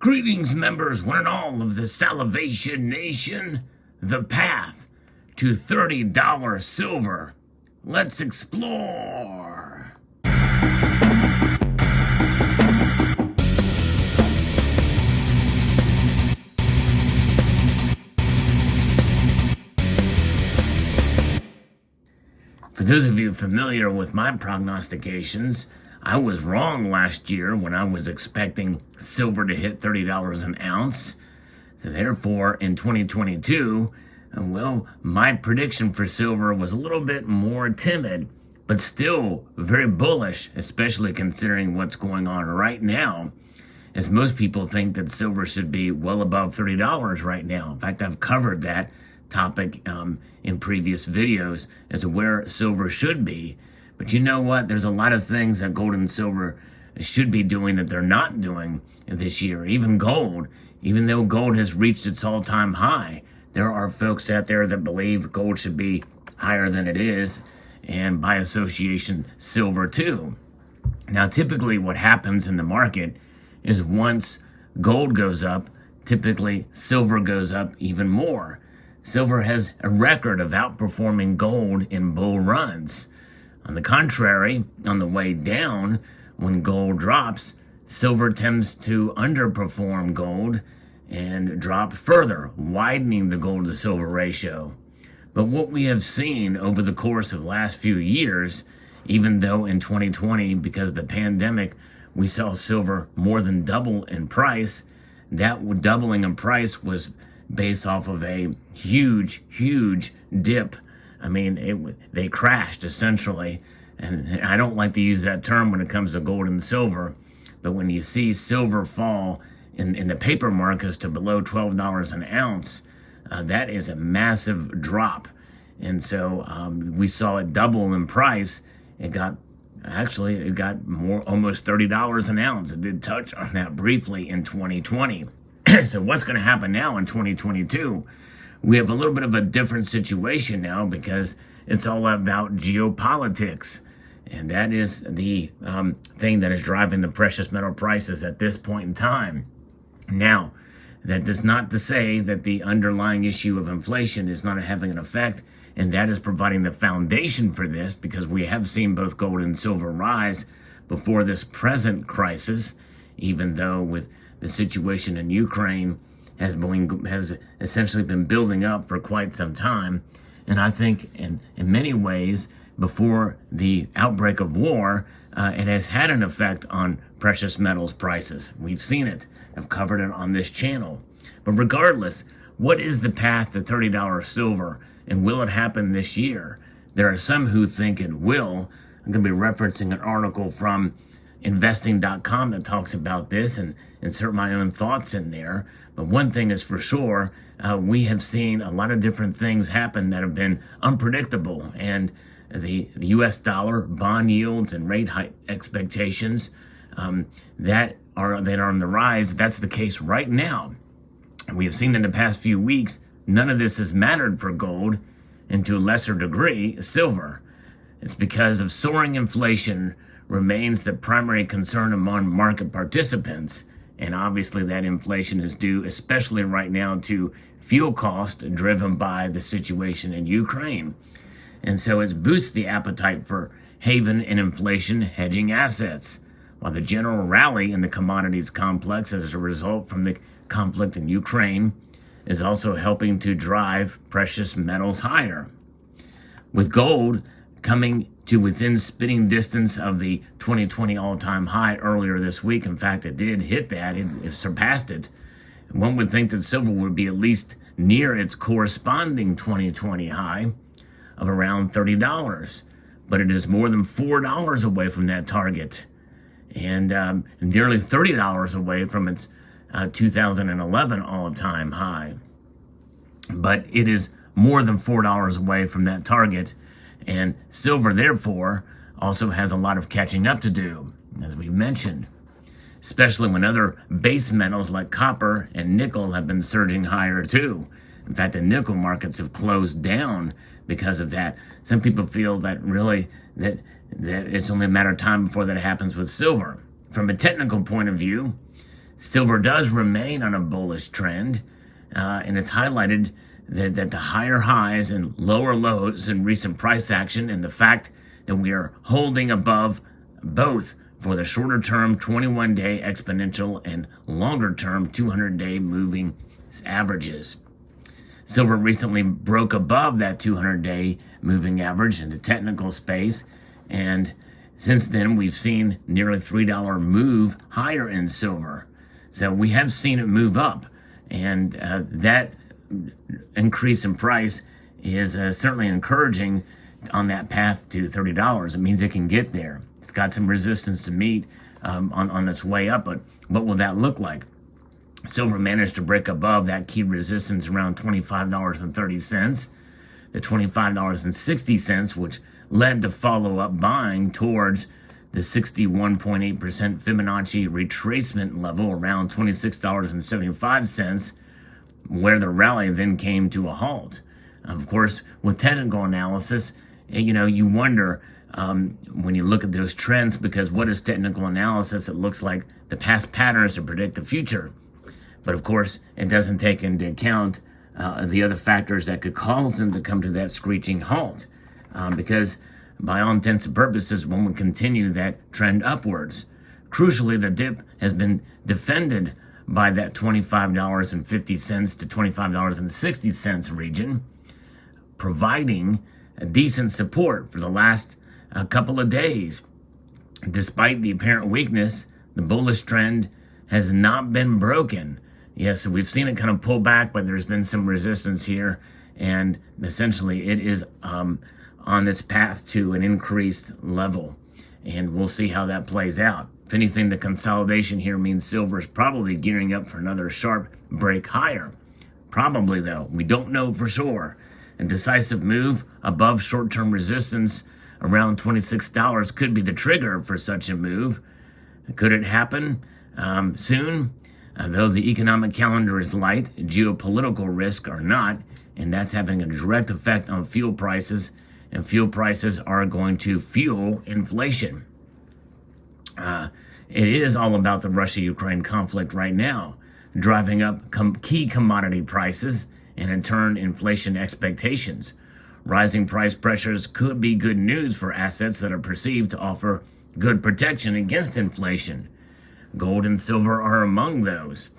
Greetings, members, one and all of the Salivation Nation. The path to $30 silver. Let's explore. For those of you familiar with my prognostications, I was wrong last year when I was expecting silver to hit $30 an ounce. So therefore, in 2022, my prediction for silver was a little bit more timid, but still very bullish, especially considering what's going on right now, as most people think that silver should be well above $30 right now. In fact, I've covered that topic in previous videos as to where silver should be. But you know what? There's a lot of things that gold and silver should be doing that they're not doing this year. Even gold, even though gold has reached its all-time high, there are folks out there that believe gold should be higher than it is, and by association, silver too. Now, typically what happens in the market is once gold goes up, typically silver goes up even more. Silver has a record of outperforming gold in bull runs. On the contrary, on the way down, when gold drops, silver tends to underperform gold and drop further, widening the gold to silver ratio. But what we have seen over the course of the last few years, even though in 2020, because of the pandemic, we saw silver more than double in price, that doubling in price was based off of a huge dip. I mean, they crashed essentially, and I don't like to use that term when it comes to gold and silver, but when you see silver fall in the paper markets to below $12 an ounce, that is a massive drop. And so we saw it double in price. It got more, almost $30 an ounce. It did touch on that briefly in 2020. So what's going to happen now in 2022? We have a little bit of a different situation now because it's all about geopolitics. And that is the thing that is driving the precious metal prices at this point in time. Now, that does not to say that the underlying issue of inflation is not having an effect, and that is providing the foundation for this, because we have seen both gold and silver rise before this present crisis, even though with the situation in Ukraine has essentially been building up for quite some time. And I think in many ways, before the outbreak of war, it has had an effect on precious metals prices. We've seen it. I've covered it on this channel. But regardless, what is the path to $30 silver, and will it happen this year? There are some who think it will. I'm going to be referencing an article from investing.com that talks about this and insert my own thoughts in there. But one thing is for sure, we have seen a lot of different things happen that have been unpredictable, and the U.S. dollar, bond yields, and rate hike expectations that are on the rise. That's the case right now. We have seen in the past few weeks, none of this has mattered for gold, and to a lesser degree, silver. It's because of soaring inflation remains the primary concern among market participants. And obviously that inflation is due, especially right now, to fuel cost driven by the situation in Ukraine. And so it's boosted the appetite for haven and inflation hedging assets, while the general rally in the commodities complex as a result from the conflict in Ukraine is also helping to drive precious metals higher. With gold coming to within spitting distance of the 2020 all-time high earlier this week. In fact, it did hit that. It surpassed it. One would think that silver would be at least near its corresponding 2020 high of around $30. But it is more than $4 away from that target, and nearly $30 away from its 2011 all-time high. But it is more than $4 away from that target. And silver, therefore, also has a lot of catching up to do, as we mentioned, especially when other base metals like copper and nickel have been surging higher too. In fact, the nickel markets have closed down because of that. Some people feel that really that it's only a matter of time before that happens with silver. From a technical point of view, Silver does remain on a bullish trend, and it's highlighted that the higher highs and lower lows in recent price action, and the fact that we are holding above both for the shorter term 21-day exponential and longer term 200-day moving averages. Silver recently broke above that 200-day moving average in the technical space, and since then we've seen nearly $3 move higher in silver. So we have seen it move up, and that increase in price is certainly encouraging on that path to $30. It means it can get there. It's got some resistance to meet on its way up, but what will that look like? Silver managed to break above that key resistance around $25.30 to $25.60, which led to follow-up buying towards the 61.8% Fibonacci retracement level around $26.75, where the rally then came to a halt. Of course, with technical analysis, you wonder when you look at those trends, because what is technical analysis? It looks like the past patterns to predict the future. But of course, it doesn't take into account the other factors that could cause them to come to that screeching halt. Because by all intents and purposes, one would continue that trend upwards. Crucially, the dip has been defended by that $25.50 to $25.60 region, providing a decent support for the last couple of days. Despite the apparent weakness, the bullish trend has not been broken. Yes, so we've seen it kind of pull back, but there's been some resistance here, and essentially it is on its path to an increased level, and we'll see how that plays out. If anything, the consolidation here means silver is probably gearing up for another sharp break higher. Probably, though. We don't know for sure. A decisive move above short-term resistance around $26 could be the trigger for such a move. Could it happen soon? Though the economic calendar is light, geopolitical risks are not, and that's having a direct effect on fuel prices, and fuel prices are going to fuel inflation. It is all about the Russia-Ukraine conflict right now, driving up key commodity prices and in turn inflation expectations. Rising price pressures could be good news for assets that are perceived to offer good protection against inflation. Gold and silver are among those.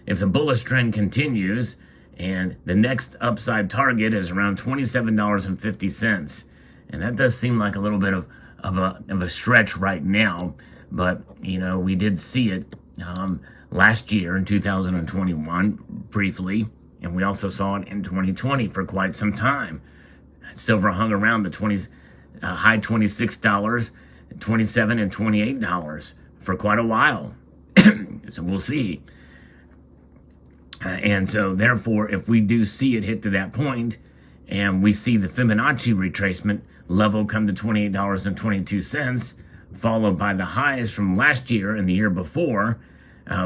If the bullish trend continues, and the next upside target is around $27.50, and that does seem like a little bit of a stretch right now, but we did see it last year in 2021 briefly, and we also saw it in 2020 for quite some time. Silver hung around the high $26, $27, and $28 for quite a while. So we'll see. And so therefore, if we do see it hit to that point, and we see the Fibonacci retracement level come to $28.22, followed by the highs from last year and the year before,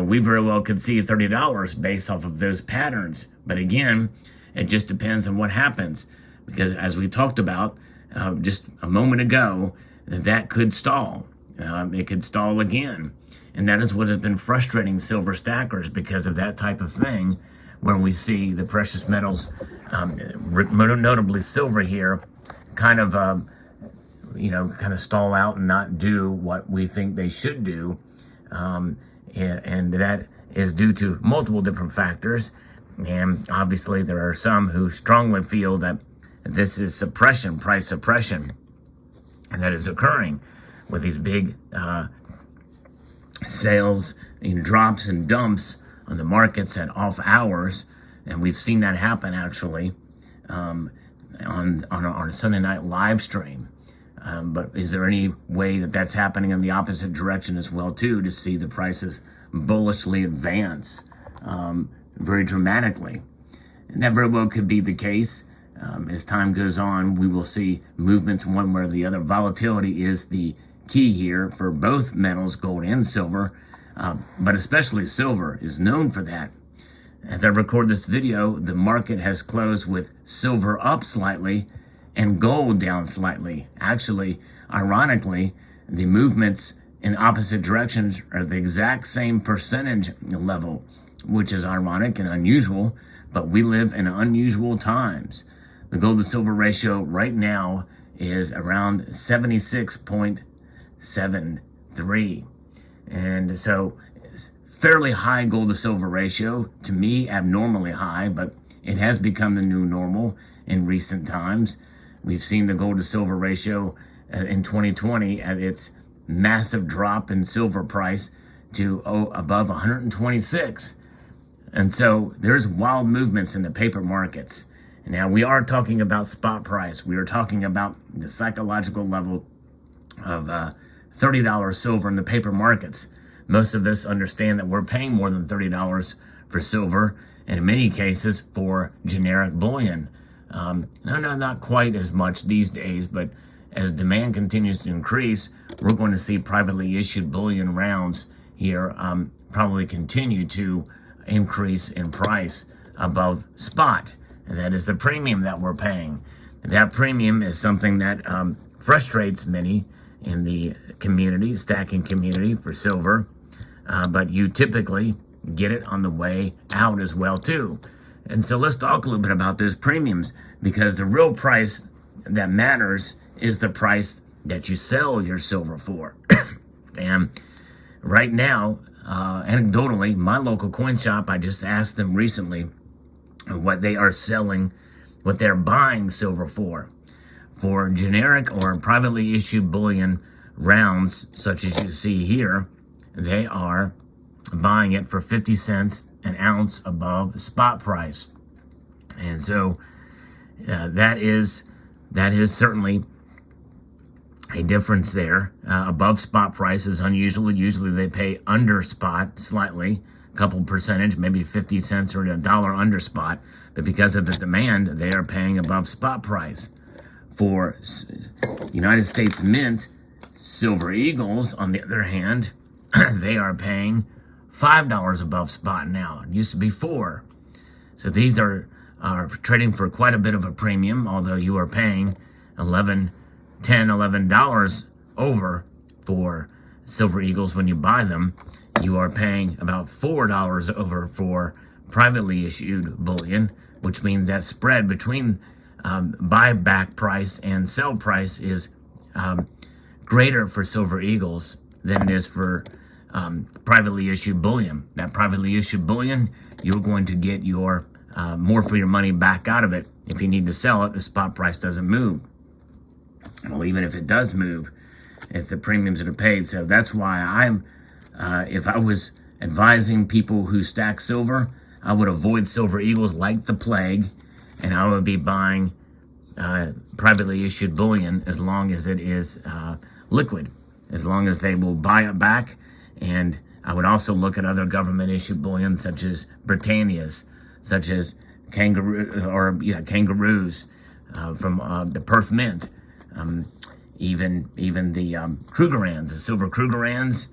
we very well could see $30 based off of those patterns. But again, it just depends on what happens, because as we talked about just a moment ago, that could stall. It could stall again. And that is what has been frustrating silver stackers, because of that type of thing, where we see the precious metals, notably silver here, kind of stall out and not do what we think they should do. And that is due to multiple different factors. And obviously there are some who strongly feel that this is suppression, price suppression, and that is occurring with these big sales and drops and dumps on the markets at off hours. And we've seen that happen actually on a Sunday night live stream. But is there any way that that's happening in the opposite direction as well too, to see the prices bullishly advance very dramatically? And that very well could be the case. As time goes on, we will see movements one way or the other. Volatility is the key here for both metals, gold and silver, but especially silver is known for that. As I record this video, the market has closed with silver up slightly and gold down slightly. Actually, ironically, the movements in opposite directions are the exact same percentage level, which is ironic and unusual, but we live in unusual times. The gold to silver ratio right now is around 76.73. And so it's fairly high gold to silver ratio, to me abnormally high, but it has become the new normal in recent times. We've seen the gold to silver ratio in 2020 at its massive drop in silver price to above 126. And so there's wild movements in the paper markets. Now we are talking about spot price. We are talking about the psychological level of $30 silver in the paper markets. Most of us understand that we're paying more than $30 for silver, and in many cases for generic bullion. Not quite as much these days, but as demand continues to increase, we're going to see privately issued bullion rounds here probably continue to increase in price above spot. And that is the premium that we're paying. And that premium is something that frustrates many in the community, stacking community for silver. But you typically get it on the way out as well too. And so let's talk a little bit about those premiums, because the real price that matters is the price that you sell your silver for. And right now, anecdotally, my local coin shop, I just asked them recently what they are selling, what they're buying silver for. For generic or privately issued bullion rounds, such as you see here, they are buying it for 50 cents an ounce above spot price. And so that is certainly a difference there. Above spot price is unusual. Usually they pay under spot slightly, a couple percentage, maybe 50 cents or $1 under spot. But because of the demand, they are paying above spot price. For United States Mint, Silver Eagles, on the other hand, they are paying $5 above spot now. It used to be $4. So these are trading for quite a bit of a premium, although you are paying $11 over for Silver Eagles when you buy them. You are paying about $4 over for privately issued bullion, which means that spread between buyback price and sell price is greater for Silver Eagles than it is for privately issued bullion. That privately issued bullion, you're going to get your more for your money back out of it. If you need to sell it, the spot price doesn't move. Well, even if it does move, it's the premiums that are paid. So that's why I'm, if I was advising people who stack silver, I would avoid Silver Eagles like the plague, and I would be buying privately issued bullion as long as it is liquid, as long as they will buy it back. And I would also look at other government-issued bullion, such as Britannias, such as kangaroos from the Perth Mint, even the Krugerrands, the silver Krugerrands,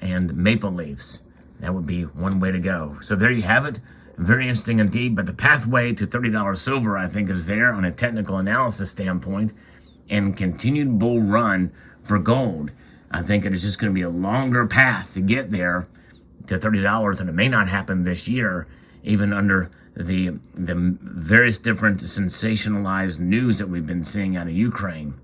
and maple leafs. That would be one way to go. So there you have it. Very interesting indeed. But the pathway to $30 silver, I think, is there on a technical analysis standpoint, and continued bull run for gold. I think it is just going to be a longer path to get there to $30, and it may not happen this year, even under the various different sensationalized news that we've been seeing out of Ukraine.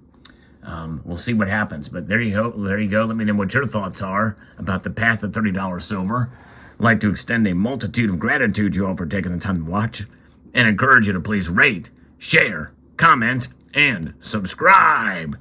We'll see what happens. But there you go. There you go. Let me know what your thoughts are about the path of $30 silver. I'd like to extend a multitude of gratitude to you all for taking the time to watch, and encourage you to please rate, share, comment, and subscribe.